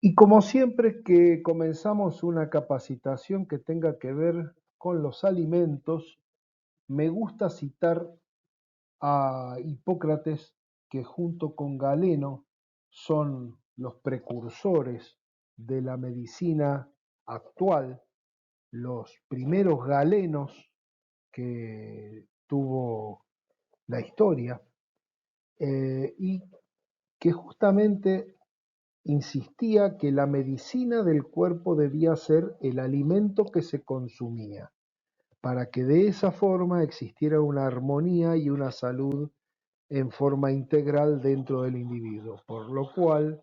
Y como siempre que comenzamos una capacitación que tenga que ver con los alimentos, me gusta citar a Hipócrates, que junto con Galeno son los precursores de la medicina actual, los primeros galenos que tuvo la historia, y que justamente insistía que la medicina del cuerpo debía ser el alimento que se consumía, para que de esa forma existiera una armonía y una salud en forma integral dentro del individuo, por lo cual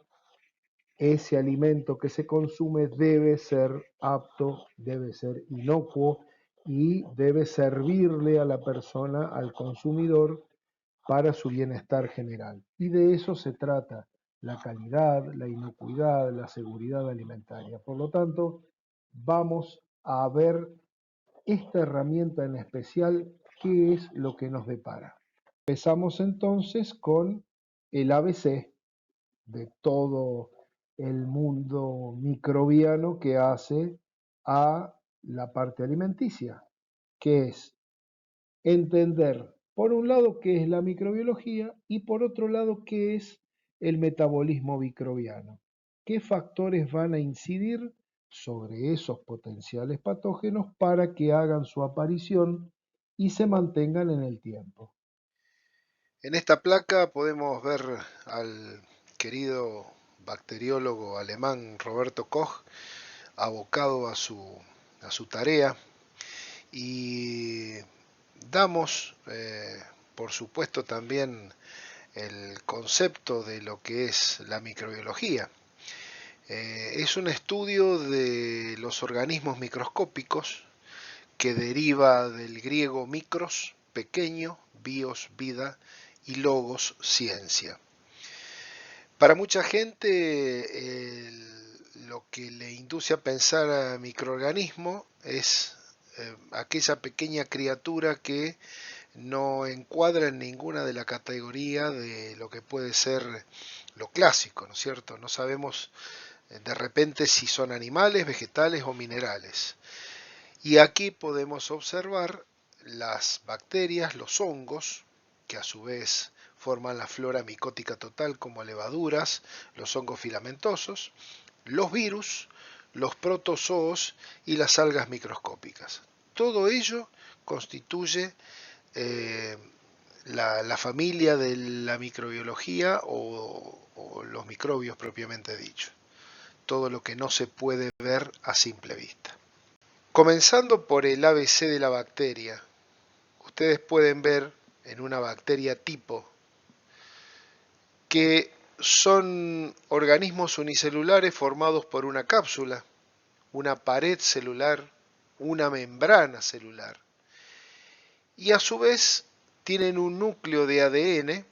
ese alimento que se consume debe ser apto, debe ser inocuo y debe servirle a la persona, al consumidor, para su bienestar general. Y de eso se trata la calidad, la inocuidad, la seguridad alimentaria. Por lo tanto, vamos a ver esta herramienta en especial, qué es lo que nos depara. Empezamos entonces con el ABC de todo el mundo microbiano que hace a la parte alimenticia, que es entender, por un lado, qué es la microbiología y por otro lado, qué es el metabolismo microbiano. ¿Qué factores van a incidir sobre esos potenciales patógenos para que hagan su aparición y se mantengan en el tiempo? En esta placa podemos ver al querido bacteriólogo alemán Roberto Koch abocado a su tarea y damos, por supuesto, también el concepto de lo que es la microbiología. Es un estudio de los organismos microscópicos que deriva del griego micros, pequeño, bios, vida, y logos, ciencia. Para mucha gente, lo que le induce a pensar a microorganismo es aquella pequeña criatura que no encuadra en ninguna de la categoría de lo que puede ser lo clásico, ¿no es cierto? No sabemos de repente si son animales, vegetales o minerales. Y aquí podemos observar las bacterias, los hongos, que a su vez forman la flora micótica total como levaduras, los hongos filamentosos, los virus, los protozoos y las algas microscópicas. Todo ello constituye eh, la familia de la microbiología o los microbios propiamente dicho. Todo lo que no se puede ver a simple vista. Comenzando por el ABC de la bacteria, ustedes pueden ver en una bacteria tipo que son organismos unicelulares formados por una cápsula, una pared celular, una membrana celular y a su vez tienen un núcleo de ADN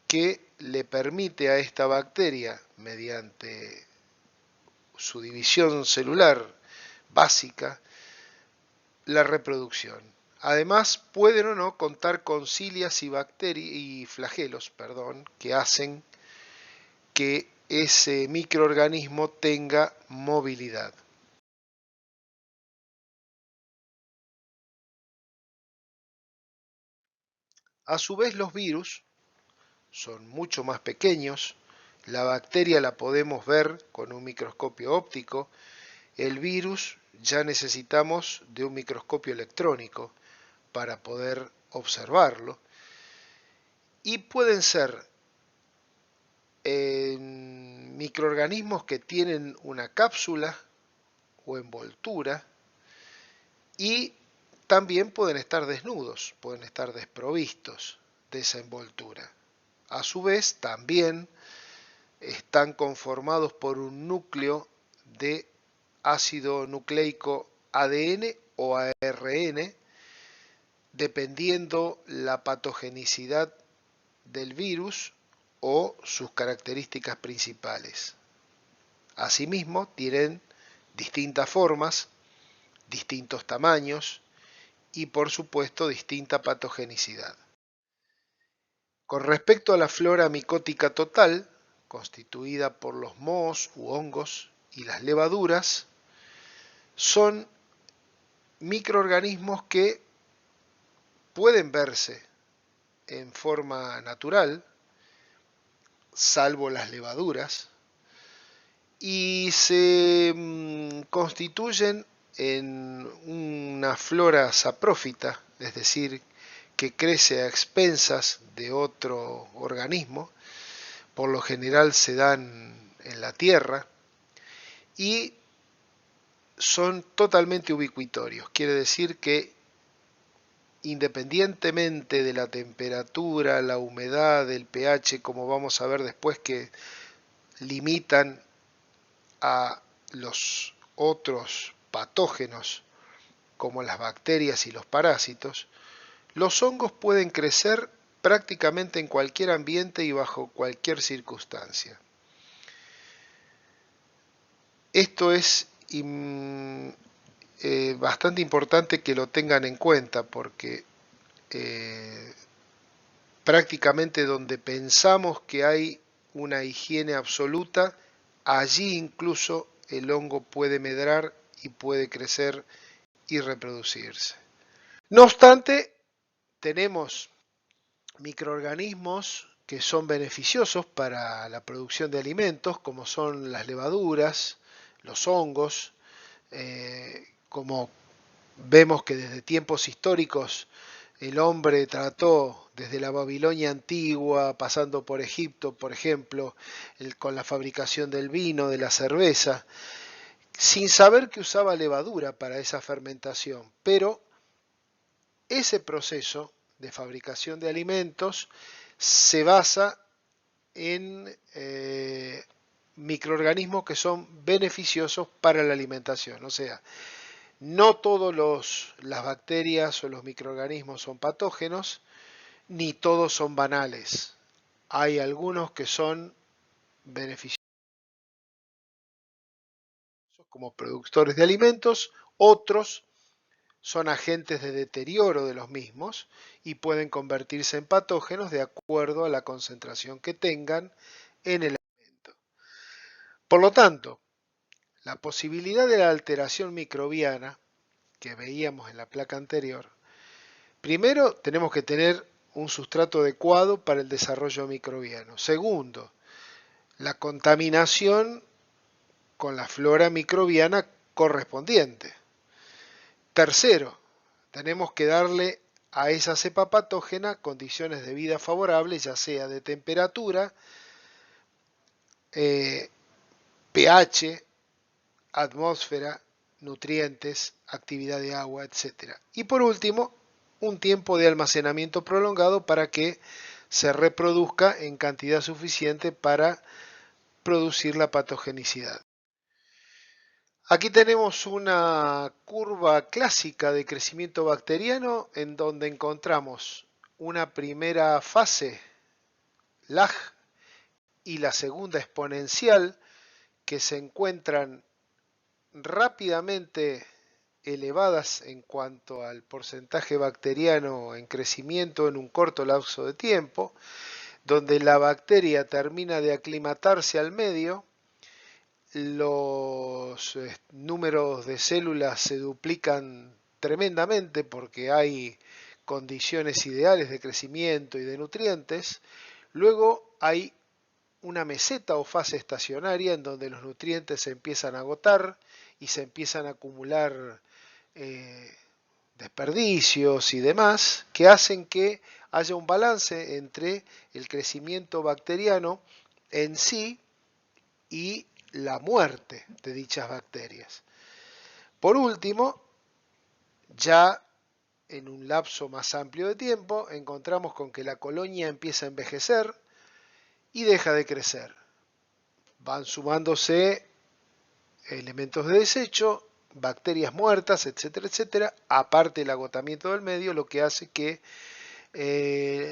que le permite a esta bacteria, mediante su división celular básica, la reproducción. Además, pueden o no contar con cilias y flagelos, que hacen que ese microorganismo tenga movilidad. A su vez, los virus son mucho más pequeños. La bacteria la podemos ver con un microscopio óptico. El virus ya necesitamos de un microscopio electrónico para poder observarlo. Y pueden ser microorganismos que tienen una cápsula o envoltura y también pueden estar desnudos, pueden estar desprovistos de esa envoltura. A su vez, también están conformados por un núcleo de ácido nucleico ADN o ARN, dependiendo la patogenicidad del virus o sus características principales. Asimismo, tienen distintas formas, distintos tamaños y por supuesto distinta patogenicidad. Con respecto a la flora micótica total, constituida por los mohos u hongos y las levaduras, son microorganismos que pueden verse en forma natural, salvo las levaduras, y se constituyen en una flora saprófita, es decir, que crece a expensas de otro organismo, por lo general se dan en la tierra, y son totalmente ubicuitorios, quiere decir que independientemente de la temperatura, la humedad, el pH, como vamos a ver después que limitan a los otros patógenos como las bacterias y los parásitos, los hongos pueden crecer prácticamente en cualquier ambiente y bajo cualquier circunstancia. Esto es bastante importante que lo tengan en cuenta porque prácticamente donde pensamos que hay una higiene absoluta, allí incluso el hongo puede medrar y puede crecer y reproducirse. No obstante, tenemos microorganismos que son beneficiosos para la producción de alimentos, como son las levaduras, los hongos, como vemos que desde tiempos históricos el hombre trató, desde la Babilonia antigua, pasando por Egipto, por ejemplo, con la fabricación del vino, de la cerveza, sin saber que usaba levadura para esa fermentación, pero ese proceso de fabricación de alimentos se basa en microorganismos que son beneficiosos para la alimentación. O sea, no todas las bacterias o los microorganismos son patógenos, ni todos son banales. Hay algunos que son beneficiosos como productores de alimentos, otros son agentes de deterioro de los mismos y pueden convertirse en patógenos de acuerdo a la concentración que tengan en el alimento. Por lo tanto, la posibilidad de la alteración microbiana que veíamos en la placa anterior, primero tenemos que tener un sustrato adecuado para el desarrollo microbiano. Segundo, la contaminación con la flora microbiana correspondiente. Tercero, tenemos que darle a esa cepa patógena condiciones de vida favorables, ya sea de temperatura, pH, atmósfera, nutrientes, actividad de agua, etc. Y por último, un tiempo de almacenamiento prolongado para que se reproduzca en cantidad suficiente para producir la patogenicidad. Aquí tenemos una curva clásica de crecimiento bacteriano en donde encontramos una primera fase, lag, y la segunda exponencial, que se encuentran rápidamente elevadas en cuanto al porcentaje bacteriano en crecimiento en un corto lapso de tiempo, donde la bacteria termina de aclimatarse al medio, los números de células se duplican tremendamente porque hay condiciones ideales de crecimiento y de nutrientes. Luego hay una meseta o fase estacionaria en donde los nutrientes se empiezan a agotar y se empiezan a acumular desperdicios y demás que hacen que haya un balance entre el crecimiento bacteriano en sí y la muerte de dichas bacterias. Por último, ya en un lapso más amplio de tiempo, encontramos con que la colonia empieza a envejecer y deja de crecer. Van sumándose elementos de desecho, bacterias muertas, etcétera, etcétera, aparte del agotamiento del medio, lo que hace que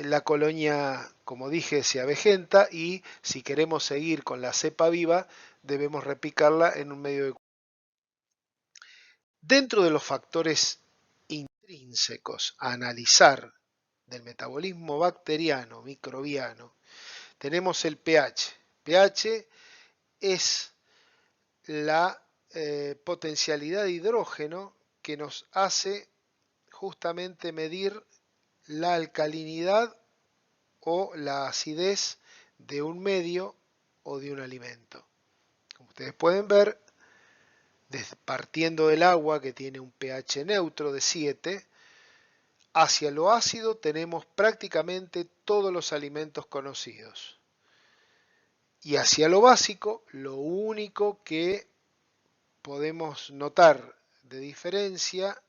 la colonia, como dije, se avejenta y si queremos seguir con la cepa viva, debemos repicarla en un medio de... Dentro de los factores intrínsecos a analizar del metabolismo bacteriano, microbiano, tenemos el pH. pH es la potencialidad de hidrógeno que nos hace justamente medir la alcalinidad o la acidez de un medio o de un alimento. Como ustedes pueden ver, partiendo del agua que tiene un pH neutro de 7, hacia lo ácido tenemos prácticamente todos los alimentos conocidos. Y hacia lo básico, lo único que podemos notar de diferencia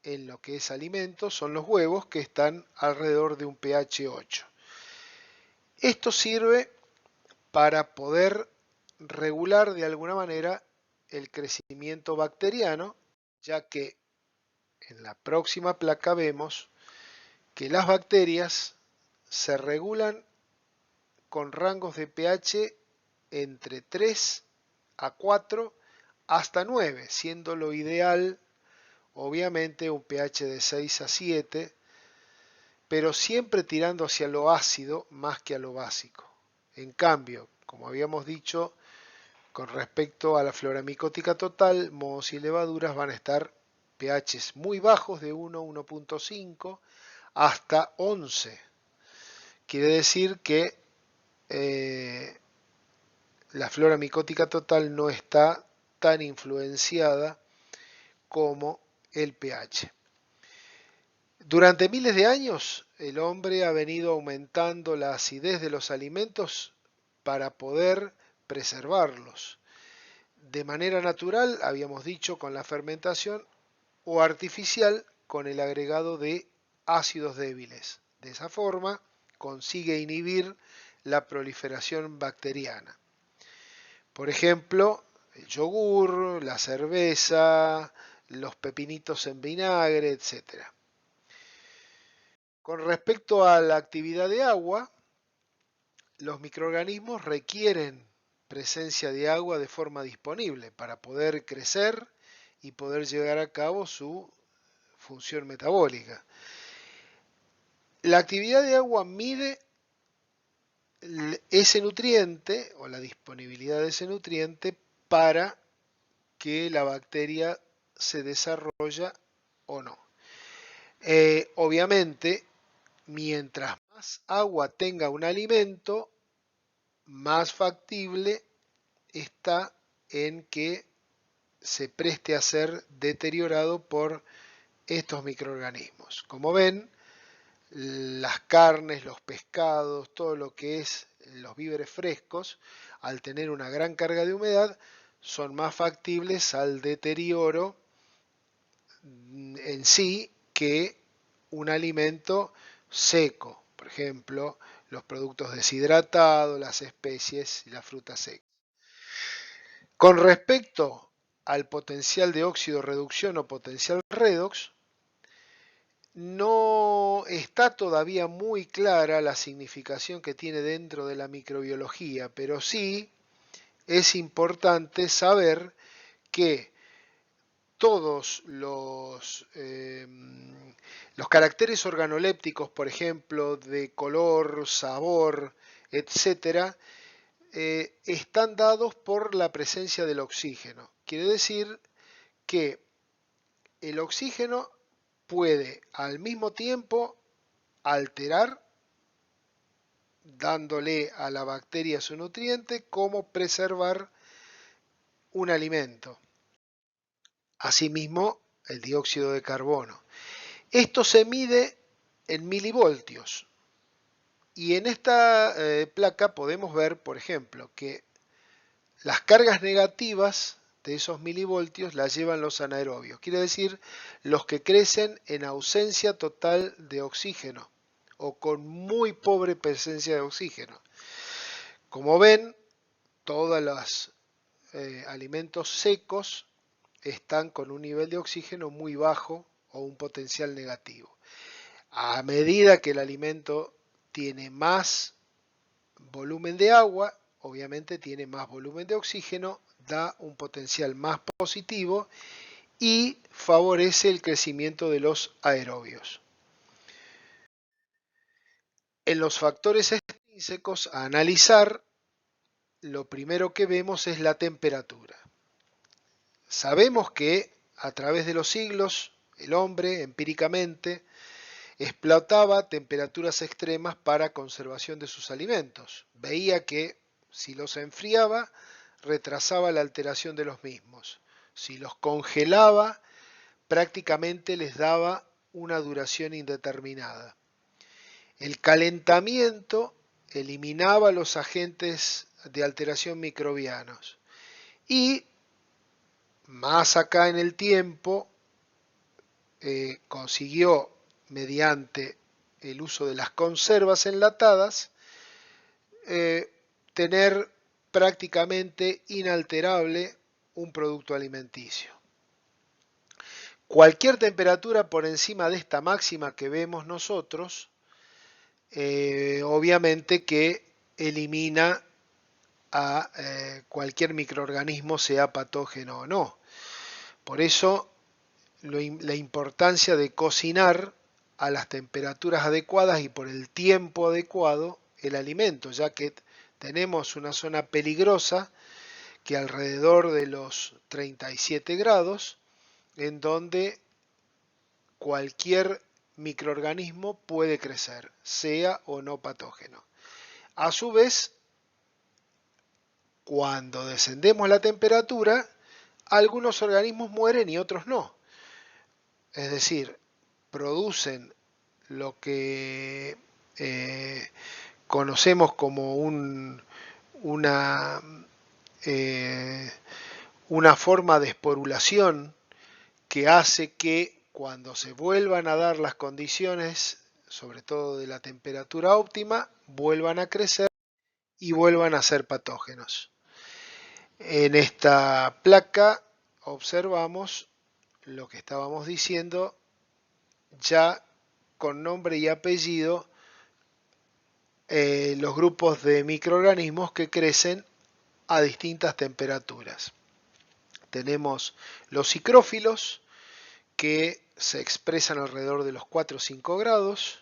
en lo que es alimentos son los huevos, que están alrededor de un pH 8. Esto sirve para poder regular de alguna manera el crecimiento bacteriano, ya que en la próxima placa vemos que las bacterias se regulan con rangos de pH entre 3 a 4 hasta 9, siendo lo ideal obviamente un pH de 6 a 7, pero siempre tirando hacia lo ácido más que a lo básico. En cambio, como habíamos dicho, con respecto a la flora micótica total, mohos y levaduras van a estar pHs muy bajos de 1, 1.5 hasta 11. Quiere decir que la flora micótica total no está tan influenciada como el pH. Durante miles de años, el hombre ha venido aumentando la acidez de los alimentos para poder preservarlos. De manera natural, habíamos dicho, con la fermentación, o artificial, con el agregado de ácidos débiles. De esa forma, consigue inhibir la proliferación bacteriana. Por ejemplo, el yogur, la cerveza, los pepinitos en vinagre, etc. Con respecto a la actividad de agua, los microorganismos requieren presencia de agua de forma disponible para poder crecer y poder llevar a cabo su función metabólica. La actividad de agua mide ese nutriente o la disponibilidad de ese nutriente para que la bacteria se desarrolle o no. Obviamente, mientras más agua tenga un alimento, más factible está en que se preste a ser deteriorado por estos microorganismos. Como ven, las carnes, los pescados, todo lo que es los víveres frescos, al tener una gran carga de humedad, son más factibles al deterioro en sí que un alimento seco. Por ejemplo, los productos deshidratados, las especies y las frutas secas. Con respecto al potencial de óxido reducción o potencial redox, no está todavía muy clara la significación que tiene dentro de la microbiología, pero sí es importante saber que todos los caracteres organolépticos, por ejemplo, de color, sabor, etcétera, están dados por la presencia del oxígeno. Quiere decir que el oxígeno puede al mismo tiempo alterar, dándole a la bacteria su nutriente, como preservar un alimento. Asimismo, el dióxido de carbono. Esto se mide en milivoltios. Y en esta placa podemos ver, por ejemplo, que las cargas negativas de esos milivoltios las llevan los anaerobios. Quiere decir, los que crecen en ausencia total de oxígeno o con muy pobre presencia de oxígeno. Como ven, todos los alimentos secos están con un nivel de oxígeno muy bajo o un potencial negativo. A medida que el alimento tiene más volumen de agua, obviamente tiene más volumen de oxígeno, da un potencial más positivo y favorece el crecimiento de los aerobios. En los factores extrínsecos a analizar lo primero que vemos es la temperatura. Sabemos que a través de los siglos el hombre empíricamente explotaba temperaturas extremas para conservación de sus alimentos. Veía que si los enfriaba, retrasaba la alteración de los mismos. Si los congelaba, prácticamente les daba una duración indeterminada. El calentamiento eliminaba los agentes de alteración microbianos y más acá en el tiempo consiguió, mediante el uso de las conservas enlatadas, eh, tener prácticamente inalterable un producto alimenticio. Cualquier temperatura por encima de esta máxima que vemos nosotros, obviamente que elimina a cualquier microorganismo, sea patógeno o no. Por eso la importancia de cocinar a las temperaturas adecuadas y por el tiempo adecuado el alimento, ya que tenemos una zona peligrosa que alrededor de los 37 grados, en donde cualquier microorganismo puede crecer, sea o no patógeno. A su vez, cuando descendemos la temperatura, algunos organismos mueren y otros no. Es decir, producen lo que conocemos como una, eh, una forma de esporulación que hace que cuando se vuelvan a dar las condiciones, sobre todo de la temperatura óptima, vuelvan a crecer y vuelvan a ser patógenos. En esta placa observamos lo que estábamos diciendo ya con nombre y apellido, los grupos de microorganismos que crecen a distintas temperaturas. Tenemos los psicrófilos, que se expresan alrededor de los 4 o 5 grados,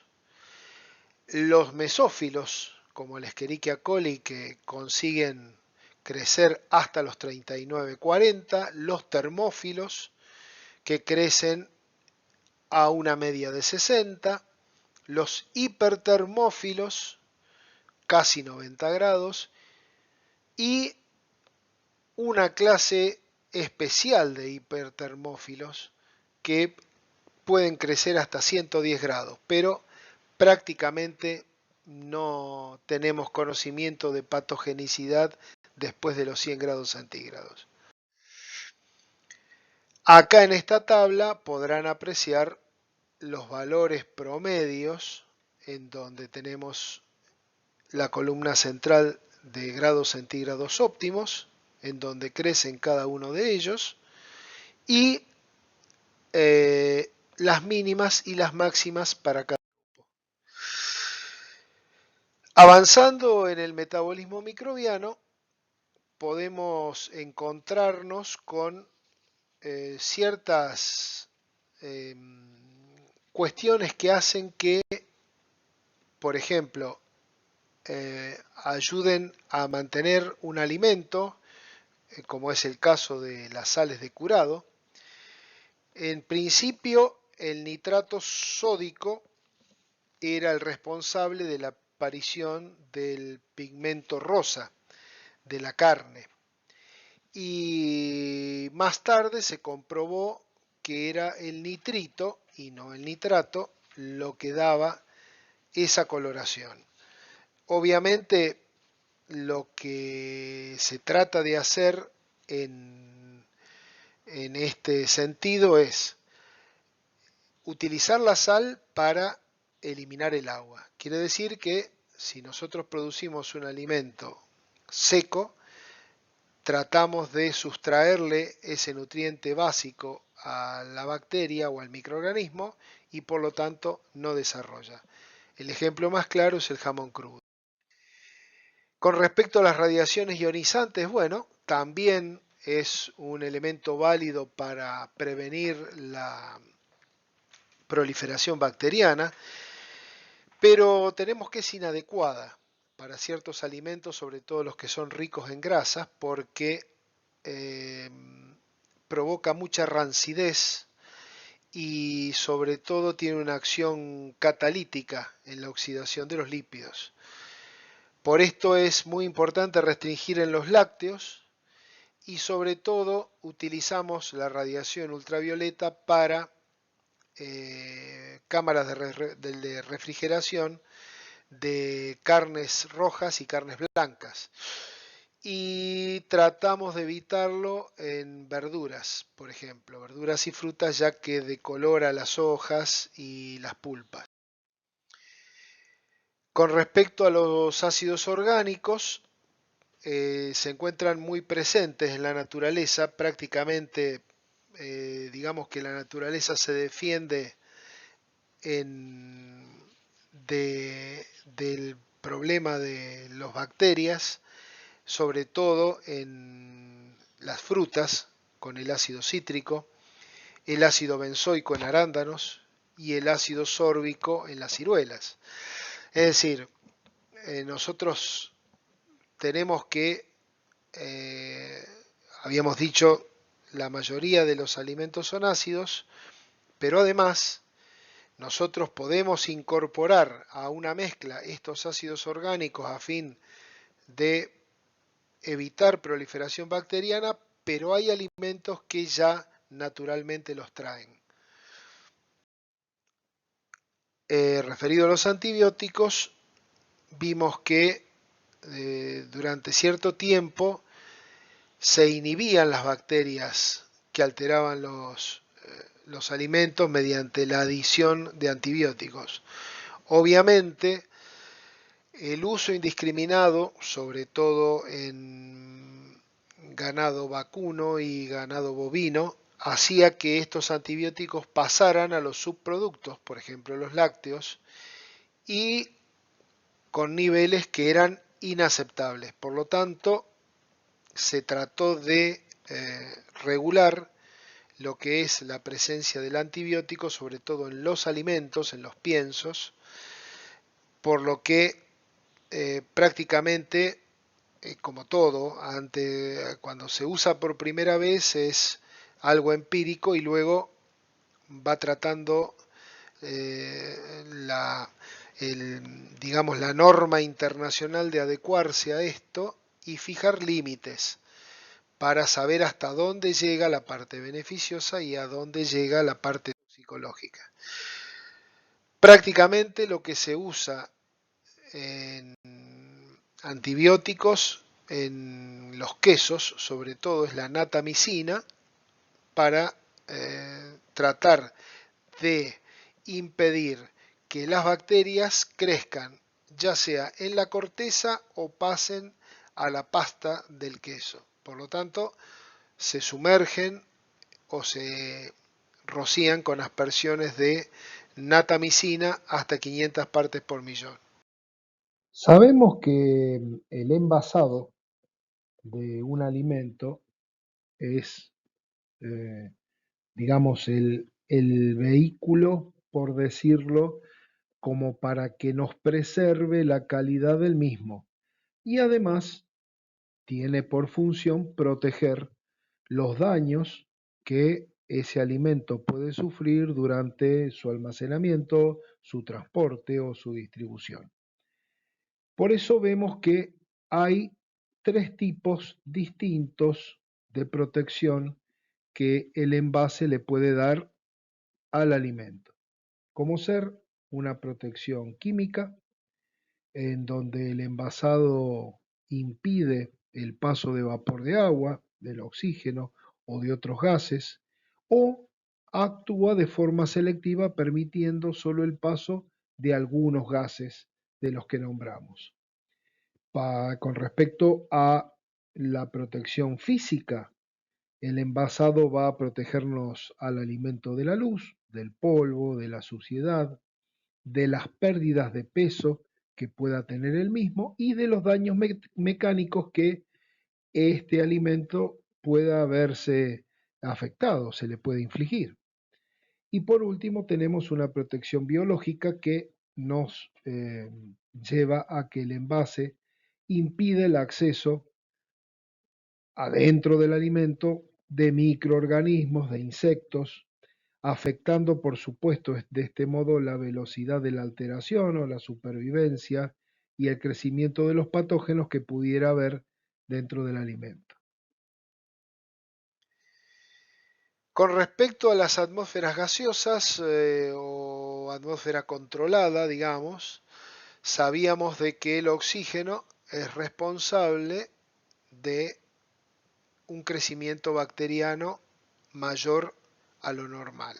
los mesófilos, como el Escherichia coli, que consiguen crecer hasta los 39-40, los termófilos, que crecen a una media de 60, los hipertermófilos, casi 90 grados, y una clase especial de hipertermófilos que pueden crecer hasta 110 grados, pero prácticamente no tenemos conocimiento de patogenicidad después de los 100 grados centígrados. Acá en esta tabla podrán apreciar los valores promedios en donde tenemos la columna central de grados centígrados óptimos, en donde crecen cada uno de ellos, y las mínimas y las máximas para cada grupo. Avanzando en el metabolismo microbiano, podemos encontrarnos con ciertas cuestiones que hacen que, por ejemplo, ayuden a mantener un alimento, como es el caso de las sales de curado. En principio, el nitrato sódico era el responsable de la aparición del pigmento rosa de la carne. Y más tarde se comprobó que era el nitrito y no el nitrato lo que daba esa coloración. Obviamente lo que se trata de hacer en este sentido es utilizar la sal para eliminar el agua. Quiere decir que si nosotros producimos un alimento seco, tratamos de sustraerle ese nutriente básico a la bacteria o al microorganismo y por lo tanto no desarrolla. El ejemplo más claro es el jamón crudo. Con respecto a las radiaciones ionizantes, bueno, también es un elemento válido para prevenir la proliferación bacteriana, pero tenemos que es inadecuada. para ciertos alimentos, sobre todo los que son ricos en grasas, porque eh, provoca mucha rancidez y sobre todo tiene una acción catalítica en la oxidación de los lípidos. Por esto es muy importante restringir en los lácteos y sobre todo utilizamos la radiación ultravioleta para cámaras de refrigeración de carnes rojas y carnes blancas. Y tratamos de evitarlo en verduras, por ejemplo, verduras y frutas, ya que decolora las hojas y las pulpas. Con respecto a los ácidos orgánicos, se encuentran muy presentes en la naturaleza, prácticamente digamos que la naturaleza se defiende en, del problema de las bacterias, sobre todo en las frutas con el ácido cítrico, el ácido benzoico en arándanos y el ácido sórbico en las ciruelas. Es decir, nosotros tenemos que, habíamos dicho, la mayoría de los alimentos son ácidos, pero además nosotros podemos incorporar a una mezcla estos ácidos orgánicos a fin de evitar proliferación bacteriana, pero hay alimentos que ya naturalmente los traen. Referido a los antibióticos, vimos que durante cierto tiempo se inhibían las bacterias que alteraban los alimentos mediante la adición de antibióticos. Obviamente, el uso indiscriminado, sobre todo en ganado vacuno y ganado bovino, hacía que estos antibióticos pasaran a los subproductos, por ejemplo los lácteos, y con niveles que eran inaceptables. Por lo tanto, se trató de regular lo que es la presencia del antibiótico, sobre todo en los alimentos, en los piensos, por lo que prácticamente, como todo, cuando se usa por primera vez es algo empírico y luego va tratando la, digamos, la norma internacional de adecuarse a esto y fijar límites para saber hasta dónde llega la parte beneficiosa y a dónde llega la parte psicológica. Prácticamente lo que se usa en antibióticos en los quesos, sobre todo, es la natamicina para tratar de impedir que las bacterias crezcan, ya sea en la corteza o pasen a la pasta del queso. Por lo tanto, se sumergen o se rocían con aspersiones de natamicina hasta 500 partes por millón. Sabemos que el envasado de un alimento es, eh, digamos, el vehículo, por decirlo, como para que nos preserve la calidad del mismo. Y además tiene por función proteger los daños que ese alimento puede sufrir durante su almacenamiento, su transporte o su distribución. Por eso vemos que hay tres tipos distintos de protección que el envase le puede dar al alimento, como ser una protección química, en donde el envasado impide el paso de vapor de agua, del oxígeno o de otros gases, o actúa de forma selectiva permitiendo solo el paso de algunos gases de los que nombramos. Con respecto a la protección física, el envasado va a protegernos al alimento de la luz, del polvo, de la suciedad, de las pérdidas de peso que pueda tener el mismo y de los daños mecánicos que este alimento pueda verse afectado, se le puede infligir. Y por último tenemos una protección biológica que nos lleva a que el envase impide el acceso adentro del alimento de microorganismos, de insectos, afectando por supuesto de este modo la velocidad de la alteración o la supervivencia y el crecimiento de los patógenos que pudiera haber dentro del alimento. Con respecto a las atmósferas gaseosas o atmósfera controlada, digamos, sabíamos de que el oxígeno es responsable de un crecimiento bacteriano mayor a lo normal.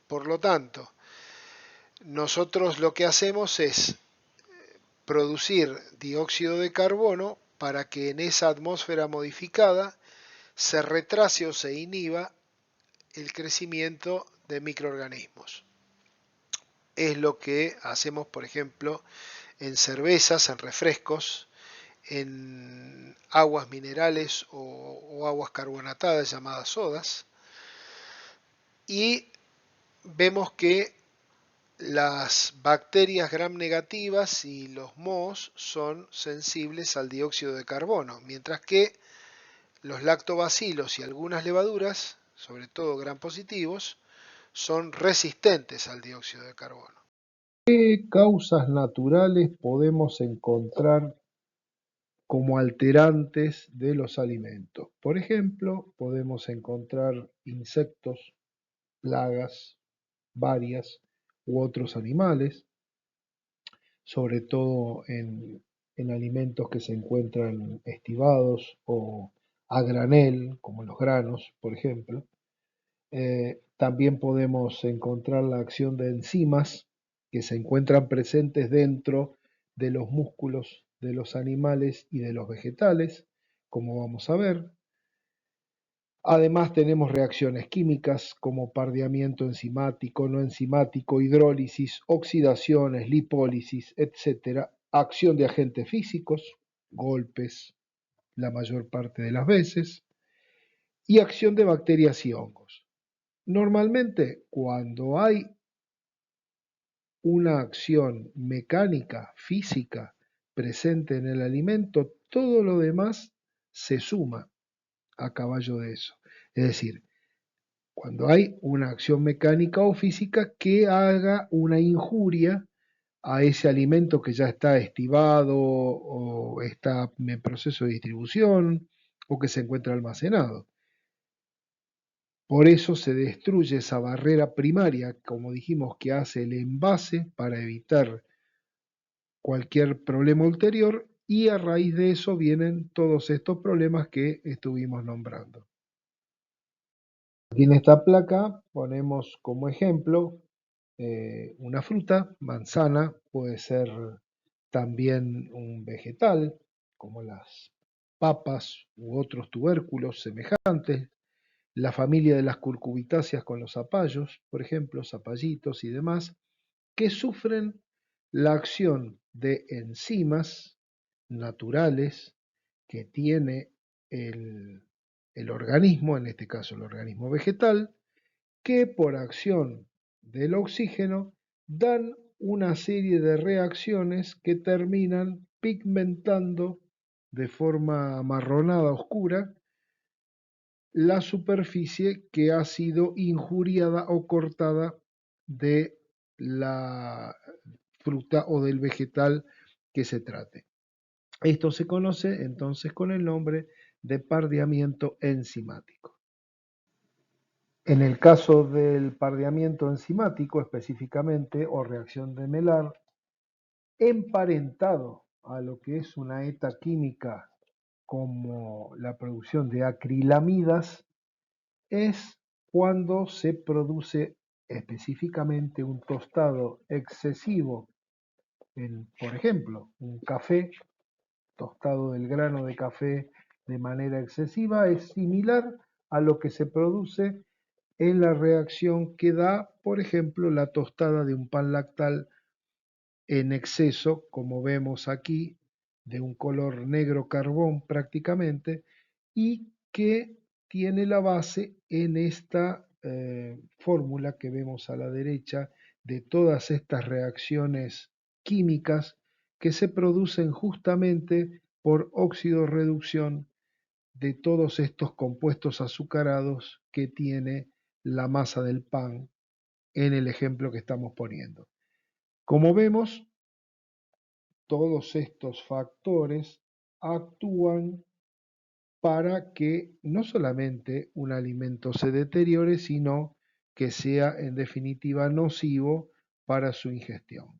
Por lo tanto, nosotros lo que hacemos es producir dióxido de carbono para que en esa atmósfera modificada se retrase o se inhiba el crecimiento de microorganismos. Es lo que hacemos, por ejemplo, en cervezas, en refrescos, en aguas minerales o aguas carbonatadas llamadas sodas, y vemos que las bacterias gram negativas y los mohos son sensibles al dióxido de carbono, mientras que los lactobacilos y algunas levaduras, sobre todo gram positivos, son resistentes al dióxido de carbono. ¿Qué causas naturales podemos encontrar como alterantes de los alimentos? Por ejemplo, podemos encontrar insectos, plagas, varias u otros animales, sobre todo en alimentos que se encuentran estivados o a granel, como los granos, por ejemplo. También podemos encontrar la acción de enzimas que se encuentran presentes dentro de los músculos de los animales y de los vegetales, como vamos a ver. Además tenemos reacciones químicas como pardeamiento enzimático, no enzimático, hidrólisis, oxidaciones, lipólisis, etcétera, acción de agentes físicos, golpes la mayor parte de las veces, y acción de bacterias y hongos. Normalmente, cuando hay una acción mecánica, física, presente en el alimento, todo lo demás se suma a caballo de eso. Es decir, cuando hay una acción mecánica o física que haga una injuria a ese alimento que ya está estivado o está en proceso de distribución o que se encuentra almacenado. Por eso se destruye esa barrera primaria, como dijimos, que hace el envase para evitar cualquier problema ulterior y a raíz de eso vienen todos estos problemas que estuvimos nombrando. Aquí en esta placa ponemos como ejemplo una fruta, manzana, puede ser también un vegetal, como las papas u otros tubérculos semejantes, la familia de las curcubitáceas con los zapallos, por ejemplo, zapallitos y demás, que sufren la acción de enzimas naturales que tiene el organismo, en este caso el organismo vegetal, que por acción del oxígeno dan una serie de reacciones que terminan pigmentando de forma amarronada oscura la superficie que ha sido injuriada o cortada de la fruta o del vegetal que se trate. Esto se conoce entonces con el nombre de pardeamiento enzimático. En el caso del pardeamiento enzimático específicamente o reacción de Maillard, emparentado a lo que es una ETA química como la producción de acrilamidas, es cuando se produce específicamente un tostado excesivo en, por ejemplo, un café, tostado del grano de café de manera excesiva, es similar a lo que se produce en la reacción que da, por ejemplo, la tostada de un pan lactal en exceso, como vemos aquí, de un color negro carbón prácticamente, y que tiene la base en esta fórmula que vemos a la derecha de todas estas reacciones químicas que se producen justamente por oxidorreducción de todos estos compuestos azucarados que tiene la masa del pan en el ejemplo que estamos poniendo. Como vemos, todos estos factores actúan para que no solamente un alimento se deteriore, sino que sea en definitiva nocivo para su ingestión.